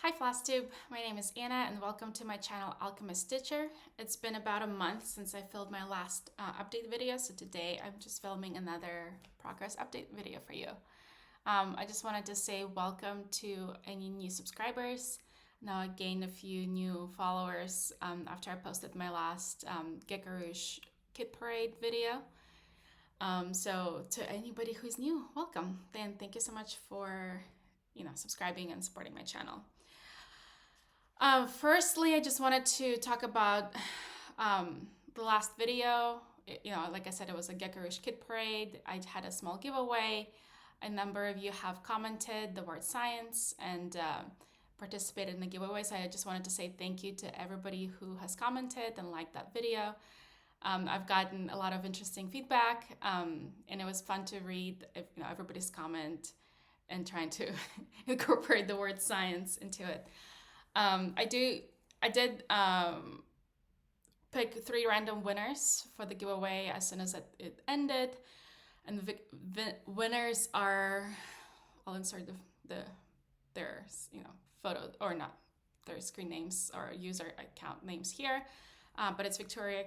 Hi FlossTube, my name is Anna and welcome to my channel Alchemist Stitcher. It's been about a month since I filmed my last update video, so today I'm just filming another progress update video for you. I just wanted to say welcome to any new subscribers. Now I gained a few new followers after I posted my last Gekarush Kit Parade video. So to anybody who's new, welcome. Then thank you so much for subscribing and supporting my channel. Firstly, I just wanted to talk about the last video. Like I said, it was a Gekarush Kit Parade. I had a small giveaway. A number of you have commented the word science and participated in the giveaway. So I just wanted to say thank you to everybody who has commented and liked that video. I've gotten a lot of interesting feedback, and it was fun to read everybody's comment and trying to incorporate the word science into it. I did pick 3 random winners for the giveaway as soon as it ended, and the winners are, I'll insert their photo, or not their screen names or user account names here, but it's Victoria,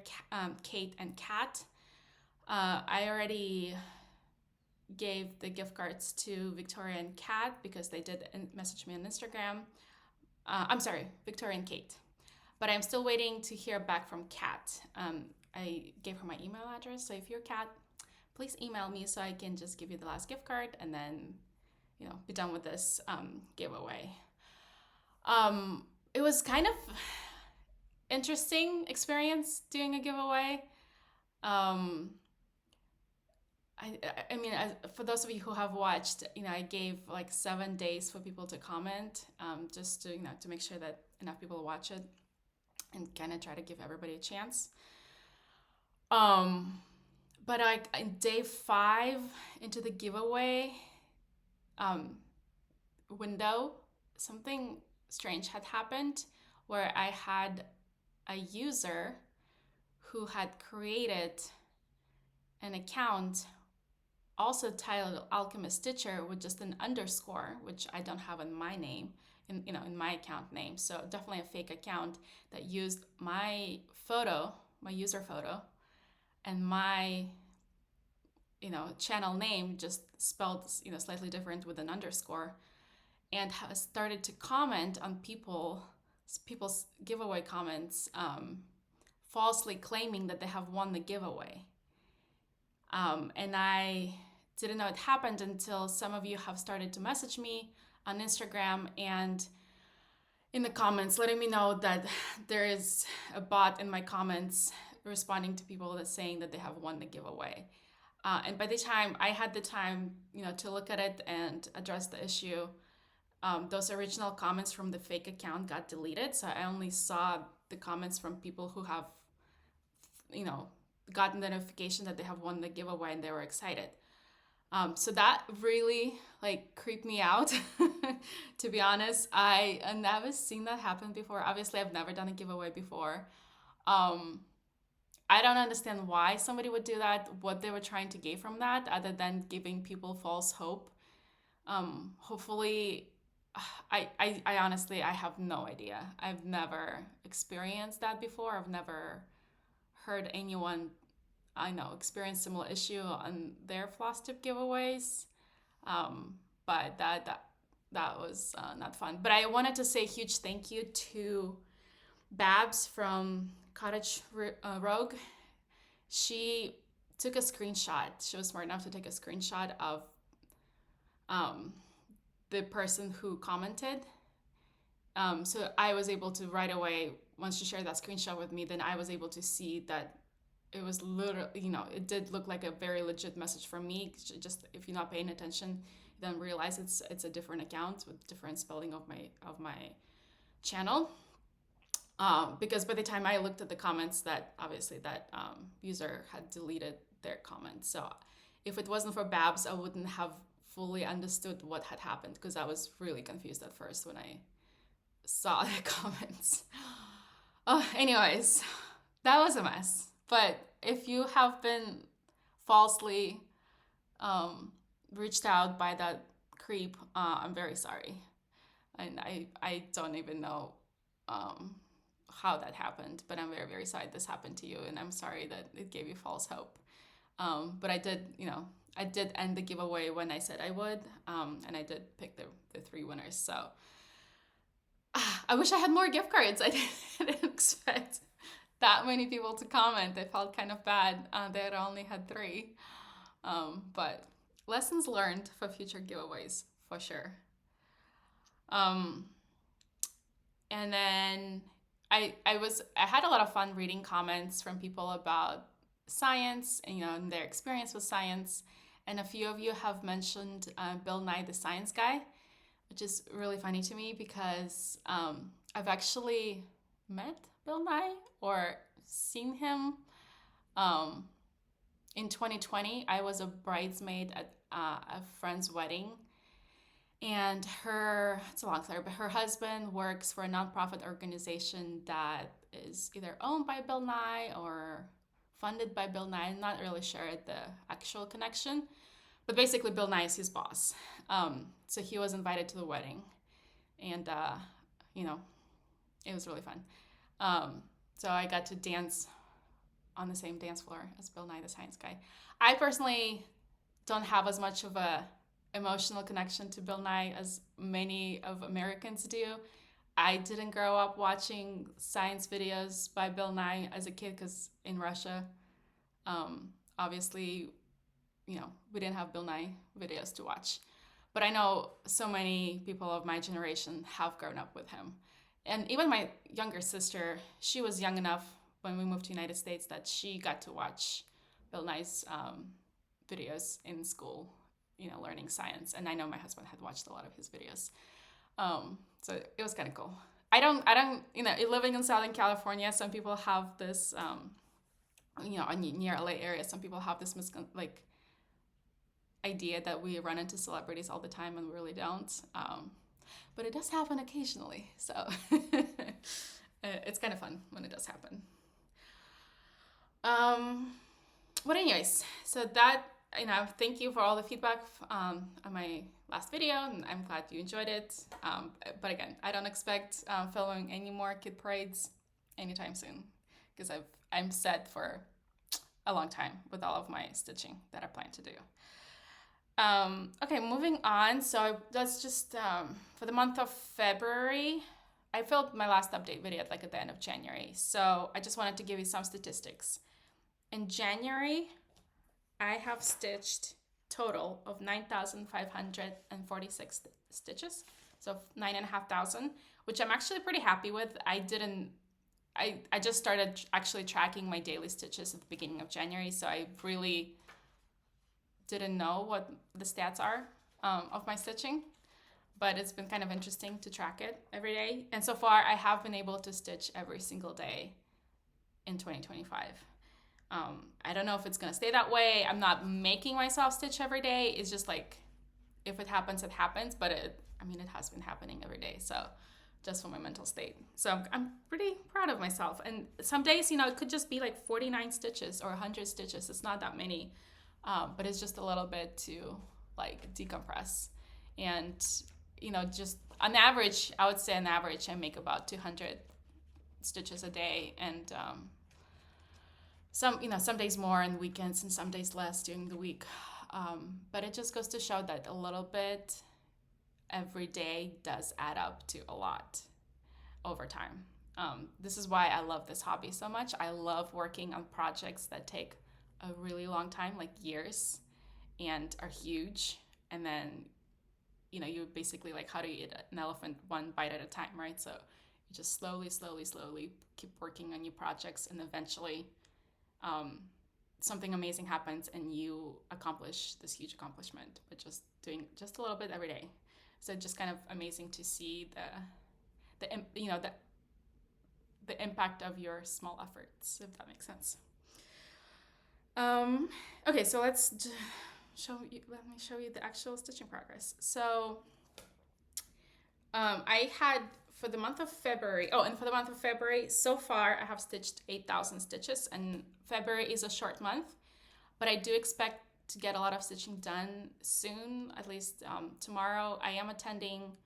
Kate, and Kat. I already gave the gift cards to Victoria and Kat because they did message me on Instagram. I'm sorry, Victoria and Kate. But I'm still waiting to hear back from Kat. I gave her my email address, so if you're Kat, please email me so I can just give you the last gift card and then, be done with this giveaway. It was kind of interesting experience doing a giveaway. I mean, for those of you who have watched, I gave like 7 days for people to comment, just to, to make sure that enough people watch it and kind of try to give everybody a chance. But like in day 5 into the giveaway window, something strange had happened where I had a user who had created an account also titled Alchemist Stitcher with just an underscore, which I don't have in my name, in my account name. So definitely a fake account that used my photo, my user photo, and my, channel name just spelled, slightly different with an underscore, and has started to comment on people's giveaway comments, falsely claiming that they have won the giveaway. And I didn't know it happened until some of you have started to message me on Instagram and in the comments letting me know that there is a bot in my comments responding to people that saying that they have won the giveaway. And by the time I had the time, to look at it and address the issue, those original comments from the fake account got deleted. So I only saw the comments from people who have, gotten the notification that they have won the giveaway and they were excited. So that really creeped me out. To be honest, I've never seen that happen before. Obviously, I've never done a giveaway before. I don't understand why somebody would do that, what they were trying to gain from that, other than giving people false hope. Hopefully, I honestly, I have no idea. I've never experienced that before. I've never heard anyone I know experience similar issue on their FlossTube giveaways, but that was not fun. But I wanted to say a huge thank you to Babs from Cottage Rogue. She took a screenshot. She was smart enough to take a screenshot of the person who commented. So I was able to right away, once she shared that screenshot with me, then I was able to see that it was literally, it did look like a very legit message from me. Just if you're not paying attention, you don't realize it's a different account with different spelling of my channel. Because by the time I looked at the comments, that obviously that user had deleted their comments. So if it wasn't for Babs, I wouldn't have fully understood what had happened, because I was really confused at first when I saw the comments. Anyways, that was a mess. But if you have been falsely reached out by that creep, I'm very sorry. And I don't even know how that happened, but I'm very, very sorry this happened to you, and I'm sorry that it gave you false hope. But I did, I did end the giveaway when I said I would, and I did pick the 3 winners. So I wish I had more gift cards. I didn't expect that many people to comment. I felt kind of bad that I only had 3. But lessons learned for future giveaways, for sure. And then I had a lot of fun reading comments from people about science and, and their experience with science. And a few of you have mentioned Bill Nye, the science guy, which is really funny to me because I've actually met Bill Nye or seen him. In 2020, I was a bridesmaid at a friend's wedding. And it's a long story, but her husband works for a nonprofit organization that is either owned by Bill Nye or funded by Bill Nye. I'm not really sure the actual connection, but basically Bill Nye is his boss. So he was invited to the wedding, and it was really fun. So I got to dance on the same dance floor as Bill Nye, the science guy. I personally don't have as much of a emotional connection to Bill Nye as many of Americans do. I didn't grow up watching science videos by Bill Nye as a kid because in Russia, obviously, we didn't have Bill Nye videos to watch. But I know so many people of my generation have grown up with him. And even my younger sister, she was young enough when we moved to the United States that she got to watch Bill Nye's videos in school, learning science. And I know my husband had watched a lot of his videos. So it was kind of cool. I don't, living in Southern California, some people have this, near LA area, some people have this idea that we run into celebrities all the time, and we really don't. But it does happen occasionally. So it's kind of fun when it does happen. But anyways, so that, thank you for all the feedback on my last video, and I'm glad you enjoyed it. But again, I don't expect filming any more kid parades anytime soon, because I'm set for a long time with all of my stitching that I plan to do. Okay, moving on. So that's just for the month of February. I filmed my last update video at the end of January. So I just wanted to give you some statistics. In January, I have stitched total of 9,546 stitches. So 9,500, which I'm actually pretty happy with. I just started actually tracking my daily stitches at the beginning of January. So I really didn't know what the stats are of my stitching, but it's been kind of interesting to track it every day. And so far I have been able to stitch every single day in 2025. I don't know if it's gonna stay that way. I'm not making myself stitch every day. It's just if it happens, it happens, but it has been happening every day. So just for my mental state. So I'm pretty proud of myself. And some days, it could just be 49 stitches or 100 stitches. It's not that many. But it's just a little bit to decompress. And, just on average, I would say on average, I make about 200 stitches a day. And some days more on the weekends and some days less during the week. But it just goes to show that a little bit every day does add up to a lot over time. This is why I love this hobby so much. I love working on projects that take a really long time, years, and are huge. And then, you basically how do you eat an elephant one bite at a time, right? So you just slowly keep working on new projects, and eventually something amazing happens and you accomplish this huge accomplishment by just doing just a little bit every day. So just kind of amazing to see the impact of your small efforts, if that makes sense. Okay, so let me show you the actual stitching progress. So I had for the month of February, so far I have stitched 8,000 stitches, and February is a short month, but I do expect to get a lot of stitching done soon, at least tomorrow. I am attending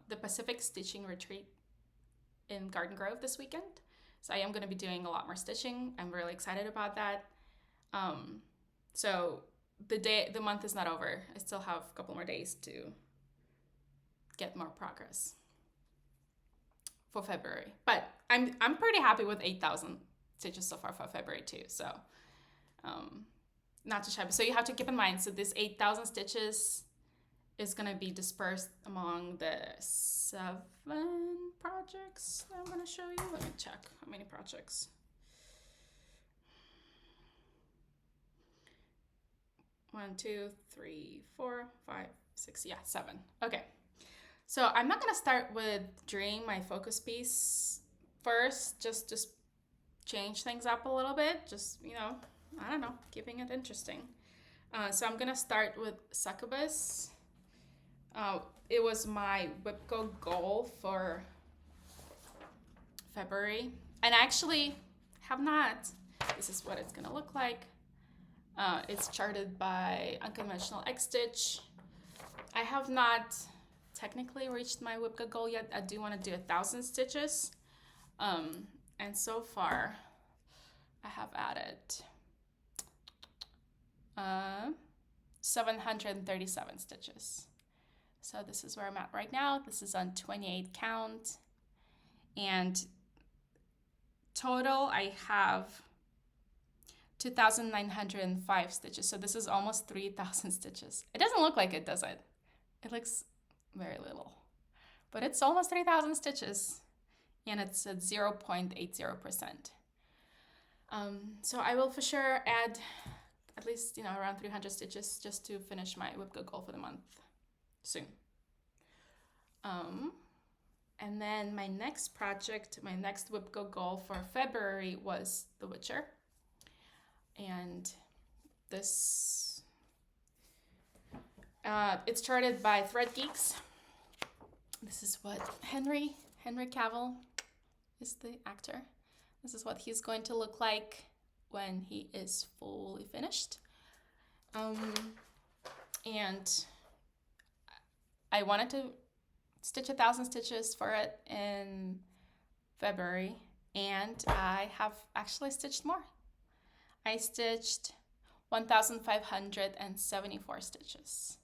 the Pacific Stitching Retreat in Garden Grove this weekend. So I am going to be doing a lot more stitching. I'm really excited about that. So the month is not over. I still have a couple more days to get more progress for February. But I'm pretty happy with 8,000 stitches so far for February too. So not too shabby. So you have to keep in mind, so this 8,000 stitches is going to be dispersed among the 7 projects that I'm going to show you. Let me check how many projects. 1, 2, 3, 4, 5, 6, yeah, 7. Okay. So I'm not going to start with Dream, my focus piece first, just change things up a little bit. Just, you know, I don't know, keeping it interesting. So I'm going to start with Succubus. It was my WIP goal for February. And I actually have not. This is what it's going to look like. It's charted by Unconventional X Stitch. I have not technically reached my WIP goal yet. I do want to do 1,000 stitches. And so far, I have added 737 stitches. So this is where I'm at right now. This is on 28 count. And total, I have 2,905 stitches. So this is almost 3,000 stitches. It doesn't look like it, does it? It looks very little. But it's almost 3,000 stitches. And it's at 0.80%. So I will for sure add at least, you know, around 300 stitches just to finish my WIP goal for the month soon. And then my next project, my next WIP goal for February was The Witcher. And this, it's charted by Thread Geeks. This is what Henry Cavill is the actor. This is what he's going to look like when he is fully finished. And I wanted to stitch 1,000 stitches for it in February, and I have actually stitched more. I stitched 1,574 stitches.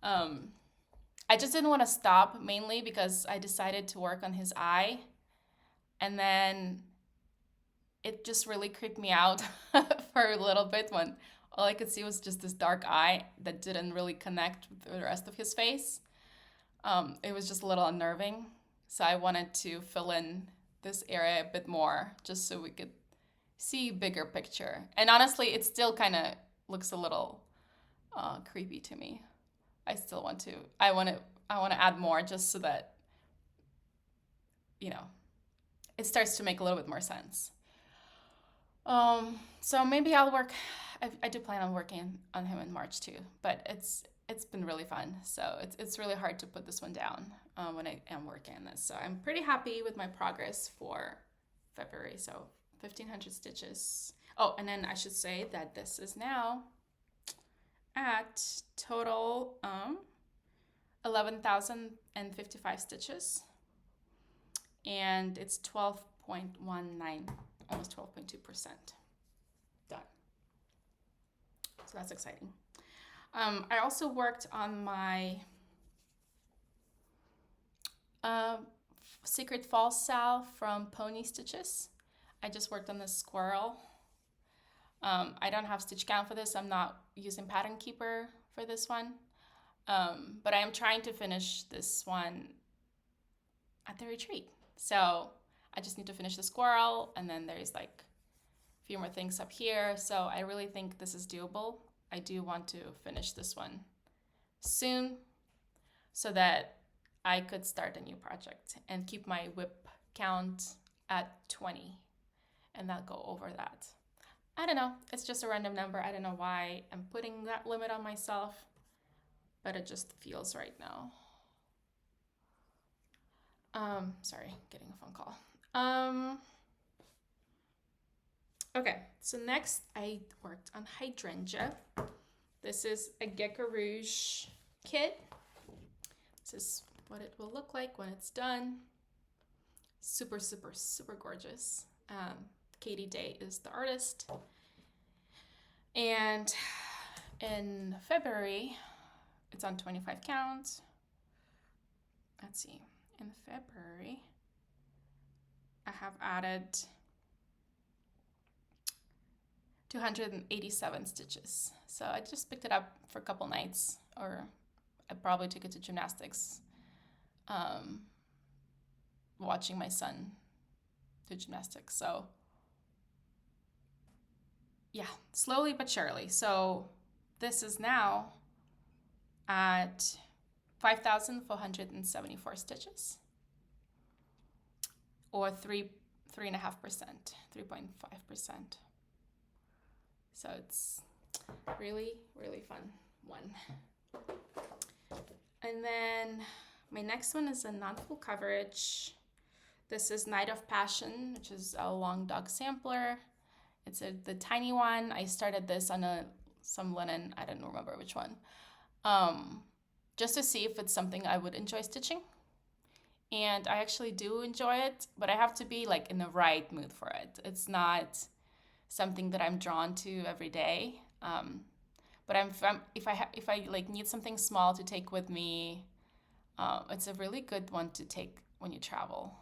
I just didn't want to stop, mainly because I decided to work on his eye, and then it just really creeped me out for a little bit when all I could see was just this dark eye that didn't really connect with the rest of his face. It was just a little unnerving. So I wanted to fill in this area a bit more just so we could see bigger picture. And honestly, it still kind of looks a little creepy to me. I want to add more just so that, you know, it starts to make a little bit more sense. So maybe I'll work. I do plan on working on him in March too, but it's been really fun. So it's really hard to put this one down when I am working on this. So I'm pretty happy with my progress for February. So 1,500 stitches. Oh, and then I should say that this is now at total 11,055 stitches, and it's 12.19, almost 12.2% done. So that's exciting. I also worked on my Secret Falls Sal from Pony Stitches. I just worked on this squirrel. I don't have stitch count for this. I'm not using Pattern Keeper for this one. But I am trying to finish this one at the retreat. So I just need to finish the squirrel, and then there's like a few more things up here. So I really think this is doable. I do want to finish this one soon so that I could start a new project and keep my WIP count at 20 and not go over that. I don't know. It's just a random number. I don't know why I'm putting that limit on myself, but it just feels right now. Sorry, getting a phone call. Okay, so next I worked on Hydrangea. This is a Gecko Rouge kit. This is what it will look like when it's done. Super, super, super gorgeous. Katie Day is the artist. And in February, it's on 25 counts. Let's see. In February, I have added 287 stitches. So I just picked it up for a couple nights, or I probably took it to gymnastics, watching my son do gymnastics. So yeah, slowly but surely. So this is now at 5,474 stitches, or 3.5%, 3.5%. So it's really, really fun one. And then my next one is a non-full coverage. This is Night of Passion, which is a long dog sampler. It's the tiny one. I started this on some linen, I don't remember which one, just to see if it's something I would enjoy stitching. And I actually do enjoy it, but I have to be like in the right mood for it. It's not something that I'm drawn to every day. But if I like need something small to take with me, it's a really good one to take when you travel.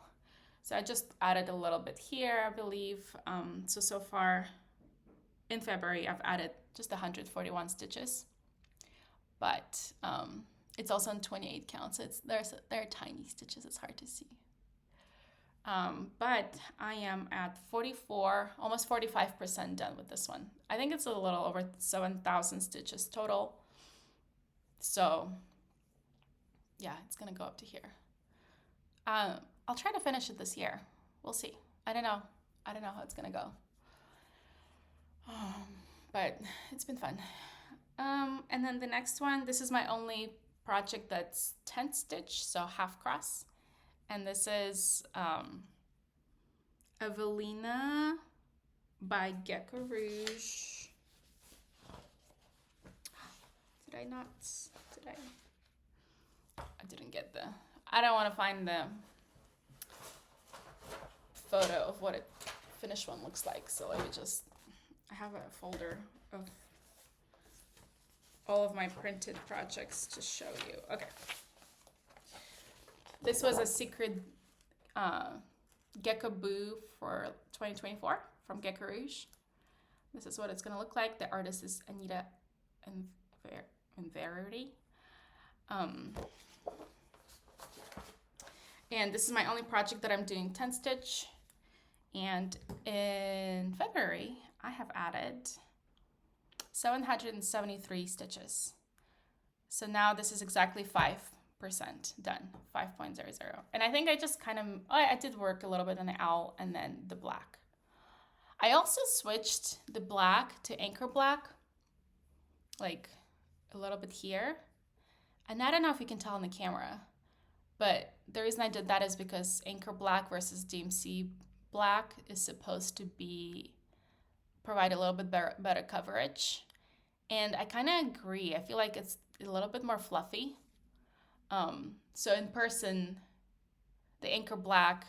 So I just added a little bit here, I believe. So far in February, I've added just 141 stitches, but it's also in 28 counts. So they're tiny stitches. It's hard to see. But I am at 44, almost 45% done with this one. I think it's a little over 7,000 stitches total. So yeah, it's gonna go up to here. I'll try to finish it this year. We'll see. I don't know how it's gonna go. But it's been fun. And then the next one, this is my only project that's 10 stitch, so half cross. And this is Evelina by Gecko Rouge. I didn't get I don't want to find the photo of what a finished one looks like. So let me I have a folder of all of my printed projects to show you. Okay. This was a secret Gecko Boo for 2024 from Gecko Rouge. This is what it's going to look like. The artist is Anita Verity. And this is my only project that I'm doing 10 stitch. And in February, I have added 773 stitches. So now this is exactly 5% done, 5.00. And I think I just I did work a little bit on the owl and then the black. I also switched the black to anchor black, like a little bit here. And I don't know if you can tell on the camera, but the reason I did that is because anchor black versus DMC black is supposed to provide a little bit better coverage. And I kind of agree. I feel like it's a little bit more fluffy. So in person, the anchor black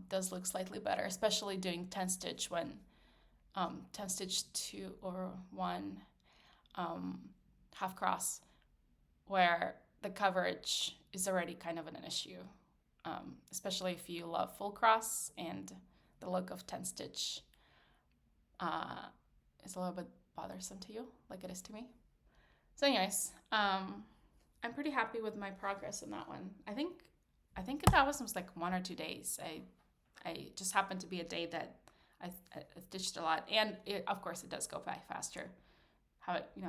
does look slightly better, especially doing 10 stitch when 10 stitch 2 or 1 half cross, where the coverage is already kind of an issue, especially if you love full cross and the look of 10 stitch is a little bit bothersome to you, like it is to me. So anyways, I'm pretty happy with my progress on that one. I think that was like 1 or 2 days. I just happened to be a day that I stitched a lot, and of course it does go by faster,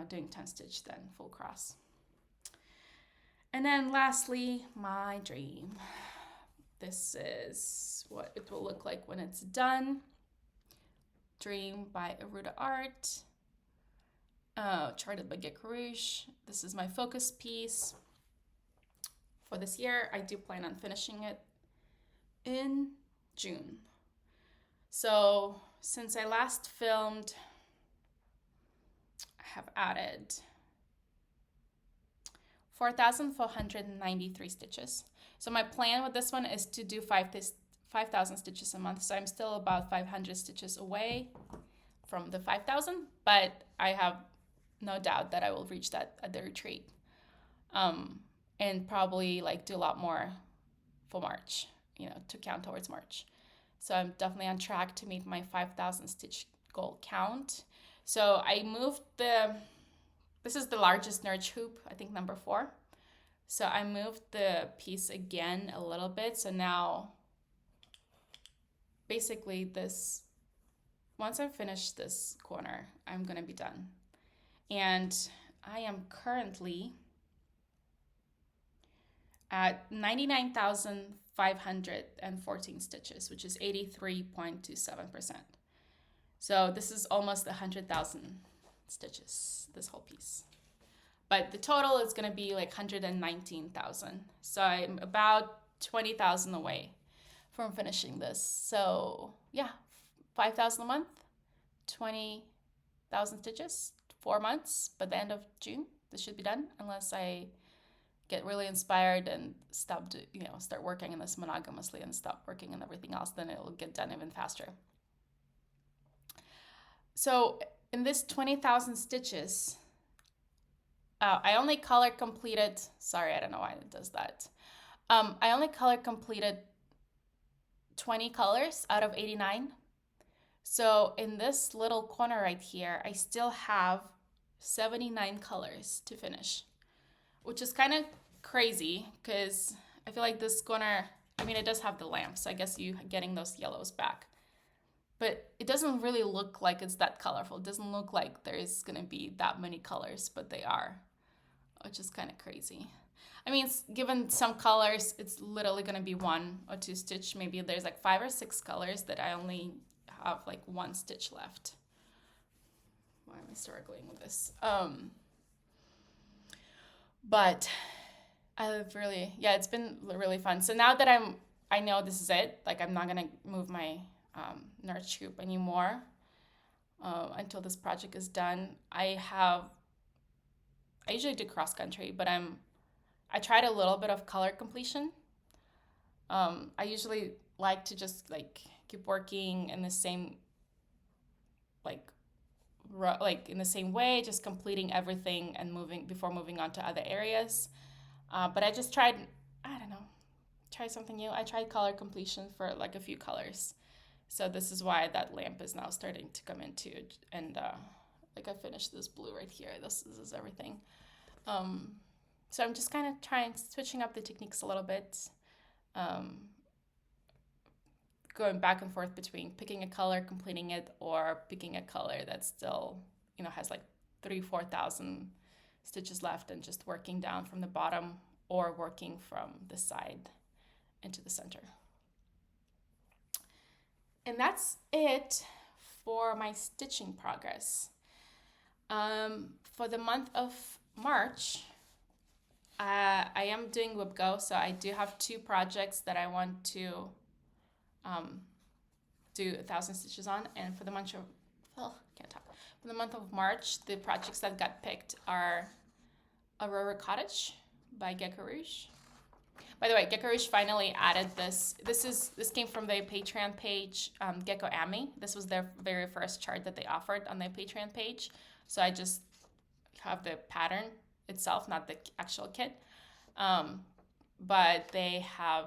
doing 10 stitch than full cross. And then lastly, my dream. This is what it will look like when it's done. Dream by Aruda Art, charted by Gecko Rouge. This is my focus piece for this year. I do plan on finishing it in June. So since I last filmed, I have added 4,493 stitches. So my plan with this one is to do 5,000 stitches a month. So I'm still about 500 stitches away from the 5,000, but I have no doubt that I will reach that at the retreat. And probably like do a lot more for March, to count towards March. So I'm definitely on track to meet my 5,000 stitch goal count. So I moved this is the largest Nurch hoop, I think number 4. So I moved the piece again a little bit. So now basically once I finish this corner, I'm gonna be done. And I am currently at 99,514 stitches, which is 83.27%. So this is almost 100,000 stitches, this whole piece. But the total is gonna be like 119,000. So I'm about 20,000 away from finishing this. So yeah, 5,000 a month, 20,000 stitches, 4 months. By the end of June, this should be done, unless I get really inspired and start working on this monogamously and stop working on everything else, then it will get done even faster. So in this 20,000 stitches, I only color completed, sorry, I don't know why it does that. I only color completed 20 colors out of 89. So in this little corner right here, I still have 79 colors to finish, which is kind of crazy because I feel like this corner, it does have the lamps. So I guess you getting those yellows back. But it doesn't really look like it's that colorful. It doesn't look like there's going to be that many colors, but they are, which is kind of crazy. Given some colors, it's literally going to be 1 or 2 stitch. Maybe there's like 5 or 6 colors that I only have like 1 stitch left. Why am I struggling with this? But it's been really fun. So now that I know this is it, like I'm not going to move my Nurch hoop anymore until this project is done. I usually do cross country, but I tried a little bit of color completion. I usually like to just like keep working in the same in the same way, just completing everything and moving on to other areas. But I just tried something new. I tried color completion for like a few colors. So this is why that lamp is now starting to come into, and I finished this blue right here. This is everything. So I'm just kind of switching up the techniques a little bit, going back and forth between picking a color, completing it, or picking a color that still, has like 3,000-4,000 stitches left and just working down from the bottom or working from the side into the center. And that's it for my stitching progress. For the month of March, I am doing WIP Go, so I do have 2 projects that I want to do 1,000 stitches on. And for the month of For the month of March, the projects that got picked are Aurora Cottage by Gecko Rouge. By the way, Gecko Rouge finally added this. This came from their Patreon page, Gecko Ami. This was their very first chart that they offered on their Patreon page. So I just have the pattern itself, not the actual kit. But they have,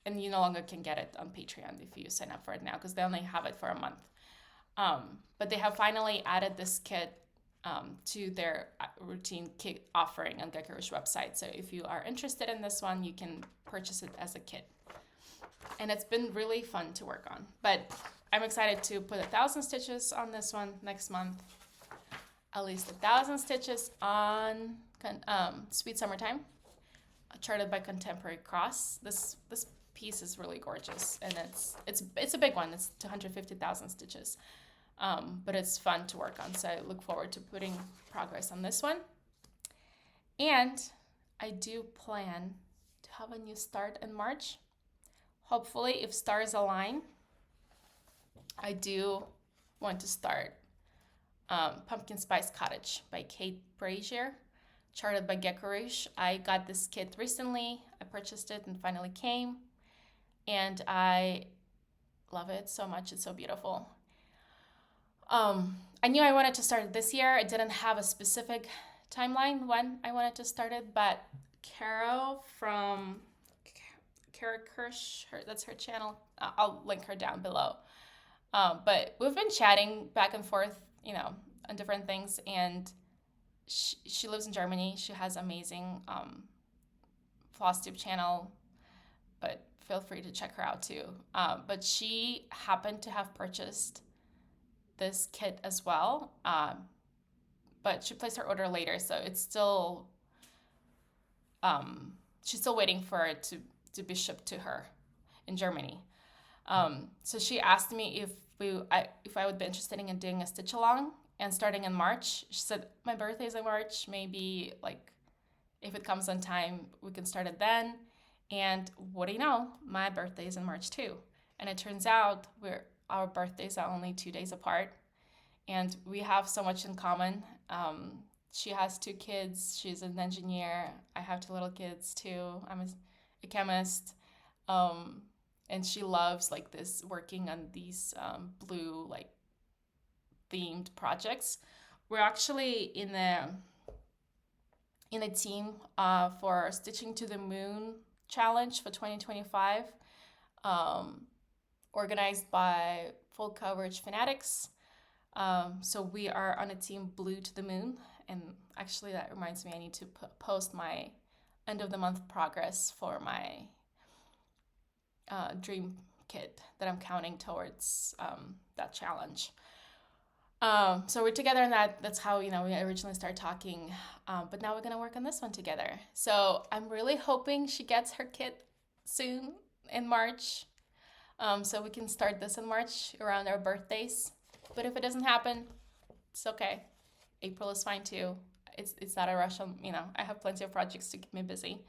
and you no longer can get it on Patreon if you sign up for it now, because they only have it for a month. But they have finally added this kit to their routine kit offering on Gecko Rouge website. So if you are interested in this one, you can purchase it as a kit. And it's been really fun to work on. But I'm excited to put 1,000 stitches on this one next month. At least 1,000 stitches on Sweet Summertime, charted by Contemporary Cross. This piece is really gorgeous, and it's a big one. It's 250,000 stitches. But it's fun to work on, so I look forward to putting progress on this one. And I do plan to have a new start in March. Hopefully, if stars align, I do want to start Pumpkin Spice Cottage by Kate Brazier. charted by Gecko-Rouge. I got this kit recently. I purchased it and finally came, and I love it so much. It's so beautiful. I knew I wanted to start it this year. I didn't have a specific timeline when I wanted to start it, but Carol from Kara Kirsch, that's her channel. I'll link her down below. But we've been chatting back and forth, on different things, and she lives in Germany. She has amazing FlossTube channel, but feel free to check her out too. But she happened to have purchased this kit as well, but she placed her order later, so it's still she's still waiting for it to be shipped to her in Germany. So she asked me if I would be interested in doing a stitch along and starting in March. She said my birthday's in March, maybe like if it comes on time we can start it then. And what do you know, my birthday is in March too, and it turns out our birthdays are only 2 days apart, and we have so much in common. She has 2 kids. She's an engineer. I have 2 little kids too. I'm a chemist, and she loves like this working on these blue like themed projects. We're actually in a team for Stitching to the Moon challenge for 2025, organized by Full Coverage Fanatics. So we are on a team Blue to the Moon, and actually that reminds me I need to post my end of the month progress for my dream kit that I'm counting towards that challenge. So we're together in that. That's how we originally started talking, but now we're gonna work on this one together. So I'm really hoping she gets her kit soon in March, so we can start this in March around our birthdays. But if it doesn't happen, it's okay. April is fine too. It's not a rush. I have plenty of projects to keep me busy,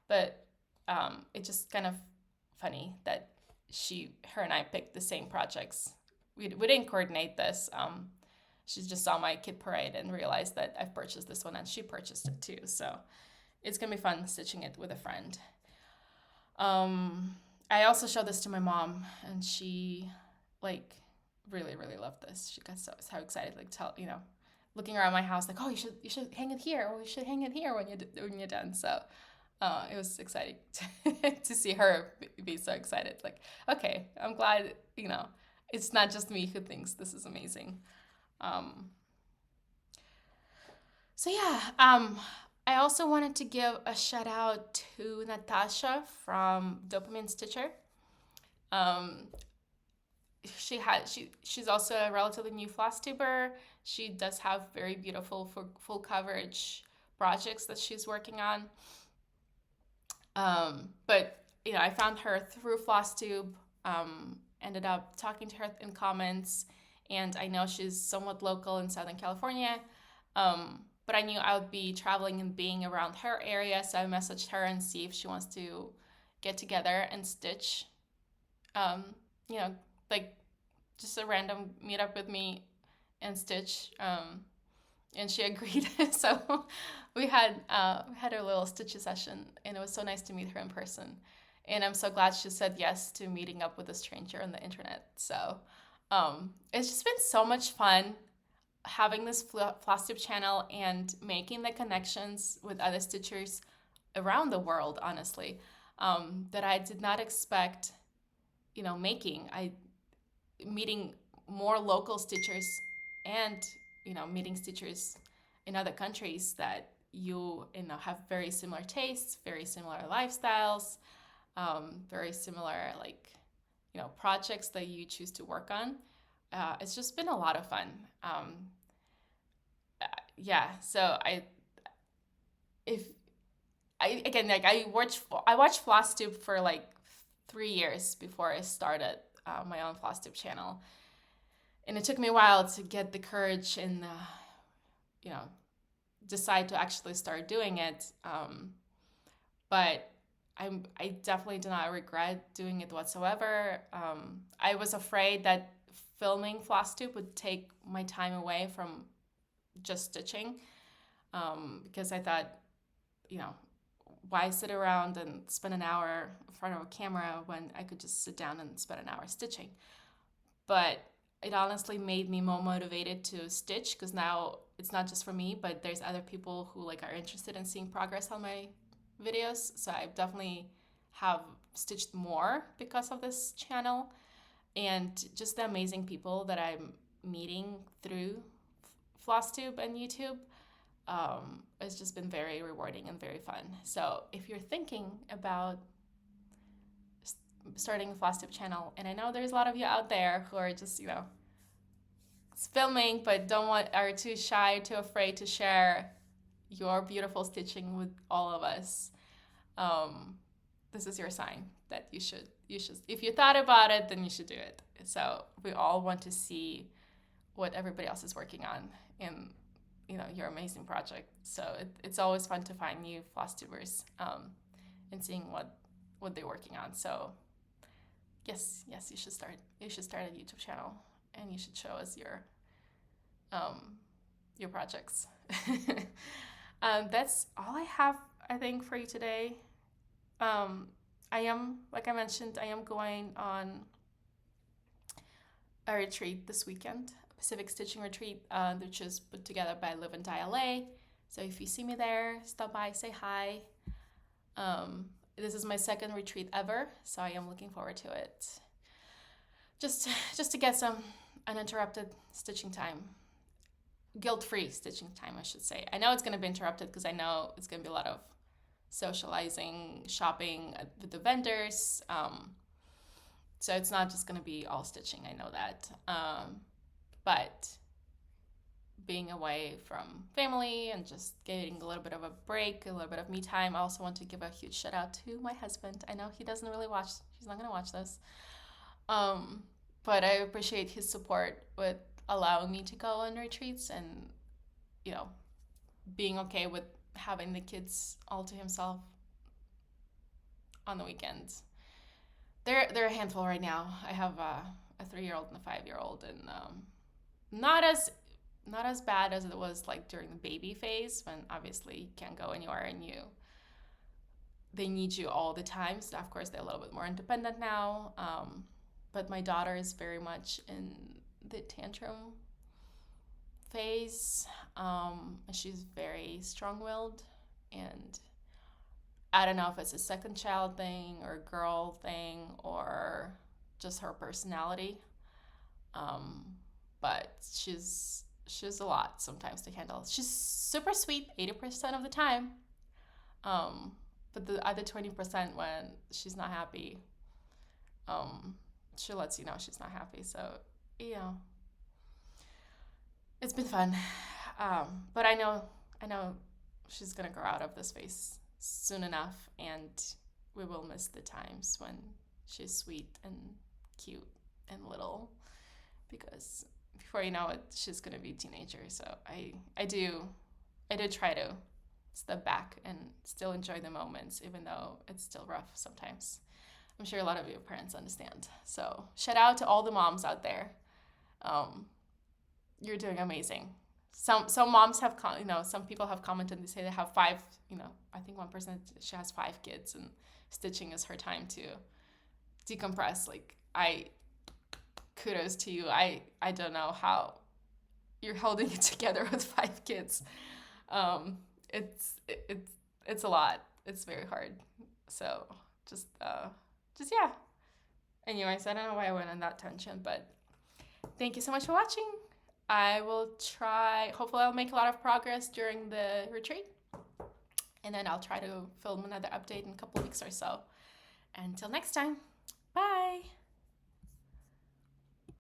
but it's just kind of funny that her and I picked the same projects. We didn't coordinate this. She just saw my kit parade and realized that I've purchased this one and she purchased it too. So it's gonna be fun stitching it with a friend. I also showed this to my mom, and she really, really loved this. She got so excited, looking around my house, like, oh, you should hang it here, or you should hang it here when you're done. So it was exciting to see her be so excited. Like, okay, I'm glad, it's not just me who thinks this is amazing. So yeah, I also wanted to give a shout out to Natasha from Dopamine Stitcher. She's also a relatively new FlossTuber. She does have very beautiful full coverage projects that she's working on. But I found her through FlossTube, ended up talking to her in comments, and I know she's somewhat local in Southern California. But I knew I would be traveling and being around her area, so I messaged her and see if she wants to get together and stitch. Just a random meetup with me and stitch. And she agreed. So we had a little stitch session, and it was so nice to meet her in person. And I'm so glad she said yes to meeting up with a stranger on the internet. So it's just been so much fun having this FlossTube channel and making the connections with other stitchers around the world, honestly, that I did not expect, making. Meeting more local stitchers and, meeting stitchers in other countries that have very similar tastes, very similar lifestyles, very similar, projects that you choose to work on. It's just been a lot of fun. So I watched FlossTube for 3 years before I started my own FlossTube channel, and it took me a while to get the courage and decide to actually start doing it. But I definitely do not regret doing it whatsoever. I was afraid that filming FlossTube would take my time away from just stitching. because I thought, you know, why sit around and spend an hour in front of a camera when I could just sit down and spend an hour stitching? But it honestly made me more motivated to stitch, because now it's not just for me, but there's other people who like are interested in seeing progress on my videos. So I definitely have stitched more because of this channel, and just the amazing people that I'm meeting through FlossTube and YouTube. It's just been very rewarding and very fun. So if you're thinking about starting a FlossTube channel, and I know there's a lot of you out there who are just, filming but are too shy, too afraid to share your beautiful stitching with all of us, this is your sign that you should, if you thought about it, then you should do it. So we all want to see what everybody else is working on in, your amazing project. So it's always fun to find new FlossTubers, and seeing what they're working on. So yes, you should start a YouTube channel, and you should show us your projects. That's all I have, I think, for you today. Like I mentioned, I am going on a retreat this weekend, a Pacific Stitching Retreat, which is put together by Live and Die LA. So if you see me there, stop by, say hi. This is my second retreat ever, so I am looking forward to it. Just to get some uninterrupted stitching time. Guilt-free stitching time, I should say. I know it's going to be interrupted because I know it's going to be a lot of socializing, shopping with the vendors. So it's not just going to be all stitching, I know that. But being away from family and just getting a little bit of a break, a little bit of me time. I also want to give a huge shout out to my husband. I know he doesn't really watch, he's not going to watch this. But I appreciate his support with allowing me to go on retreats, and, being okay with having the kids all to himself on the weekends. They're a handful right now. I have a 3-year-old and a 5-year-old, and not as bad as it was like during the baby phase, when obviously you can't go anywhere and they need you all the time. So of course they're a little bit more independent now. But my daughter is very much in the tantrum phase. She's very strong-willed, and I don't know if it's a second child thing or a girl thing or just her personality. But she's a lot sometimes to handle. She's super sweet 80% of the time. But the other 20% when she's not happy, she lets you know she's not happy. So, it's been fun. But I know she's gonna grow out of this phase soon enough, and we will miss the times when she's sweet and cute and little, because before you know it, she's gonna be a teenager. So I do try to step back and still enjoy the moments, even though it's still rough sometimes. I'm sure a lot of you parents understand. So shout out to all the moms out there. You're doing amazing. Some moms have, some people have commented, they say they have 5, I think one person, she has 5 kids, and stitching is her time to decompress. Like, kudos to you. I don't know how you're holding it together with 5 kids. It's a lot. It's very hard. So just yeah. Anyways, I don't know why I went on that tangent, but thank you so much for watching. I will try, hopefully I'll make a lot of progress during the retreat, and then I'll try to film another update in a couple of weeks or so. Until next time, bye.